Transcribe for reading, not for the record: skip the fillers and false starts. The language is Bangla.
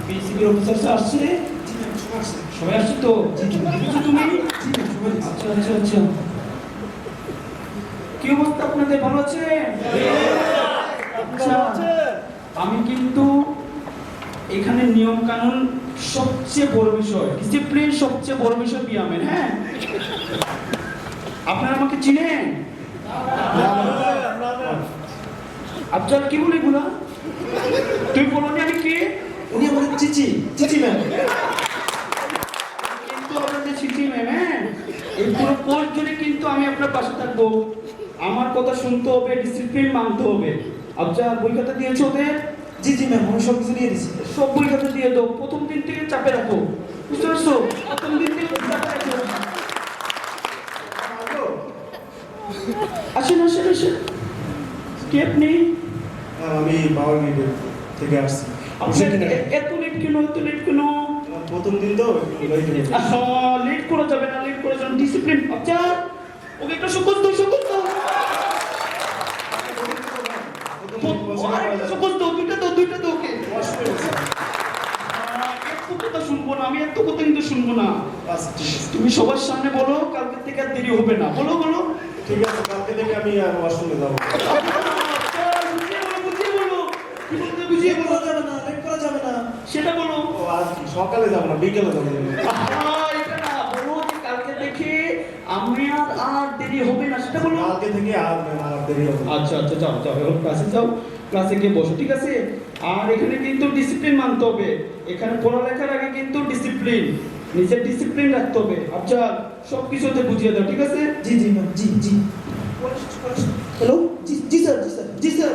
বিসিবির অফিসার আসছে, সবাই আসছে তো? তুমি? আচ্ছা আচ্ছা আচ্ছা, কি অবস্থা আপনাদের, ভালো আছে? আচ্ছা, আমি কিন্তু এখানে নিয়ম কানুন সবচেয়ে বড় বিষয়, ডিসিপ্লিন সবচেয়ে বড় বিষয় ব্যায়ামের। হ্যাঁ, আপনারা আমাকে চিনেন? আফজাল কি বলে গুলা? তুই বলো নি আমি কে? উনি আমাদের চিচি ম্যাম। কিন্তু আপনাদের চিঠি ম্যাম, হ্যাঁ, এই পুরো কোর্স জুড়ে কিন্তু আমি আপনার পাশে থাকবো। আমার কথা শুনতে হবে, ডিসিপ্লিন মানতে হবে। আফজাল, বই খাতা দিয়েছো ওদের? জি ম্যাম, আমি সব কিছু দিয়ে দিচ্ছি। সব বই খাতা দিয়ে দাও, প্রথম দিন থেকে চাপে রাখো, বুঝতে পারছো? প্রথম দিন থেকে চাপে রাখো। আসেন আসেন আসেন, স্টেপ নেই। আমি পাওয়ার গেট থেকে আসছি। এত লেট কেন, এত লেট কেন? প্রথম দিন তো লেট করা যাবে না, লেট করা যাবে, ডিসিপ্লিন। আচ্ছা, ওকে একটা সুকোজ দাও, সুকোজ দাও, সুকোজ দাও, দুইটা দাও ওকে। এত কথা শুনবো না আমি, এত কথা কিন্তু শুনবো না। তুমি সবার সামনে বলো, কালকে থেকে আর দেরি হবে না। বলো বলো। ঠিক আছে, কালকে থেকে আমি ওয়াশরুমে যাবো। বুঝিয়ে বলো, যাবে না, লেট করা যাবে না। সেটা বলো। আজ সকালে যাবো না, বিকেলে যাবো। এটা না বলো যে কালকে থেকে আমি আর দেরি হবে না, সেটা বলো। কালকে থেকে আর দেরি হবে। আচ্ছা আচ্ছা, যাও যাও, এখন ক্লাসে যাও, ক্লাসে গিয়ে বসো, ঠিক আছে? আর এখানে কিন্তু ডিসিপ্লিন মানতে হবে। এখানে পড়ালেখার আগে কিন্তু ডিসিপ্লিন, নিজের ডিসিপ্লিন রাখতে হবে। আচ্ছা, সব কিছুতে বুঝিয়ে দাও, ঠিক আছে? জি ম্যাম, জি। হ্যালো, জি স্যার।